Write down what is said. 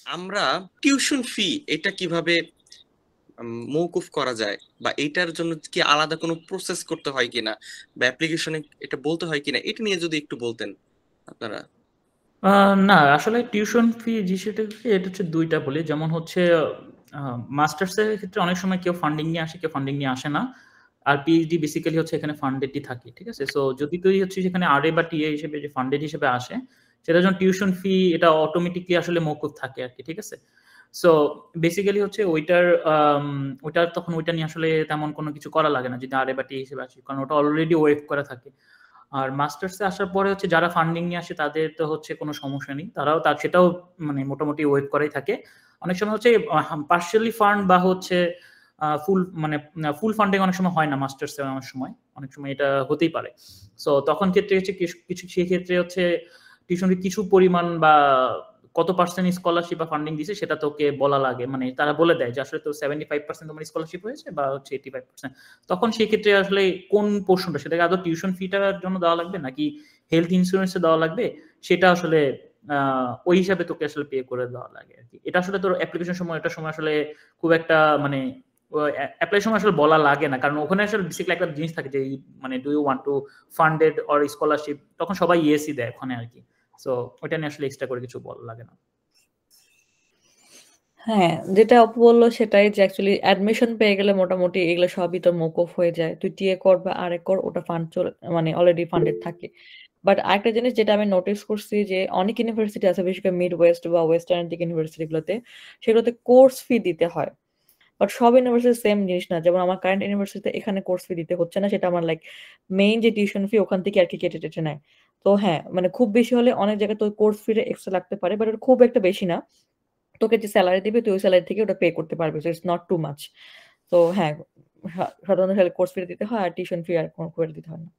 আমরা tuition fee এটা কিভাবে মওকুফ করা যায়, বা এটার জন্য কি আলাদা কোনো প্রসেস করতে হয় কিনা, বা অ্যাপ্লিকেশনে এটা বলতে হয় কিনা, এটা নিয়ে যদি একটু বলতেন আপনারা। না আসলে টিউশন ফি যেটা এটা হচ্ছে ২ টা বলি। যেমন হচ্ছে মাস্টার্সের ক্ষেত্রে অনেক সময় কেউ ফান্ডিং নিয়ে আসে, কেউ ফান্ডিং নিয়ে আসে না। আর পিএইচডি বেসিক্যালি হচ্ছে এখানে ফান্ডেডই থাকে। ঠিক আছে? সো যদি তুই হচ্ছে সেখানে আরএ বা টিএ হিসেবে যে ফান্ডেড হিসেবে আসে, সেটার জন্য টিউশন ফি এটা অটোমেটিক্যালি আসলে মওকুফ থাকে আরকি। ঠিক আছে? সো বেসিক্যালি হচ্ছে ওইটার তখন ওইটা নিয়ে আসলে তেমন কোনো কিছু করা লাগে না যদি আরএ বা টিএ হিসেবে আসি। কারণ ওটা অলরেডি ওয়েভ করা থাকে। আর মাস্টার্সে আসার পরে হচ্ছে যারা ফান্ডিং নিয়ে আসে তাদের তো হচ্ছে কোনো সমস্যা নেই। সেটাও মানে মোটামুটি ওয়েট করাই থাকে। অনেক সময় হচ্ছে পার্শিয়ালি ফান্ড বা হচ্ছে ফুল ফান্ডিং অনেক সময় হয় না মাস্টার্সে অনেক সময়। অনেক সময় এটা হতেই পারে। সো তখন ক্ষেত্রে হচ্ছে কিছু সেক্ষেত্রে হচ্ছে টিউশন কিছু পরিমাণ বা কত পার্সেন্ট স্কলারশিপ বা ফান্ডিং দিছে সেটা তোকে বলা লাগে। মানে তারা বলে দেয় যে আসলে তোর 75% তোমার স্কলারশিপ হয়েছে বা হচ্ছে 85%। তখন সেক্ষেত্রে আসলে কোন পোর্শনটা সেটাকে আদৌ টিউশন ফিটার জন্য দেওয়া লাগবে নাকি হেলথ ইন্স্যুরেন্সে দেওয়া লাগবে সেটা আসলে ওই হিসাবে তোকে আসলে পে করে দেওয়া লাগে আরকি। এটা আসলে তোর অ্যাপ্লিকেশন সময় এটার সময় আসলে খুব একটা মানে এপ্লাই সময় আসলে বলা লাগে না। কারণ ওখানে আসলে বেসিক্যালি একটা জিনিস থাকে যে মানে do you want to funded or scholarship তখন সবাই ইয়েসই দেয় ওখানে আরকি। সো ওইটা নিয়ে আসলে এক্সট্রা করে কিছু বলা লাগে না। হ্যাঁ, যেটা অপু বলল সেটাই যে অ্যাকচুয়ালি অ্যাডমিশন পেয়ে গেলে মোটামুটি এগুলো সবই তোর মওকুফ হয়ে যায়। তুই টিএ কর বা আরএ কর ওটা ফান্ড মানে অলরেডি ফান্ডেড থাকে। বাট আরেকটা জিনিস যেটা আমি নোটিস করছি যে অনেক ইউনিভার্সিটি আছে বিশেষ করে মিড ওয়েস্ট বা ওয়েস্টার্ন দিকে ইউনিভার্সিটি গুলোতে সেগুলোতে কোর্স ফি দিতে হয়। বাট সব ইউনিভার্সিটি সেম জিনিস না। যেমন আমার কারেন্ট ইউনিভার্সিটিতে এখানে কোর্স ফি দিতে হচ্ছে না। সেটা আমার লাইক মেইন যে টিউশন ফি ওখান থেকে আরকি কেটে নেয়। তো হ্যাঁ, মানে খুব বেশি হলে অনেক জায়গায় তোর কোর্স ফি টা এক্সট্রা লাগতে পারে। বাট ওটা খুব একটা বেশি না। তোকে যে সেলারি দিবে তুই ওই সেলারি থেকে ওটা পে করতে পারবি। So it's not too much. তো হ্যাঁ, সাধারণত কোর্স ফি দিতে হয় আর টিউশন ফি আর কোনো খুব একটা দিতে হয় না।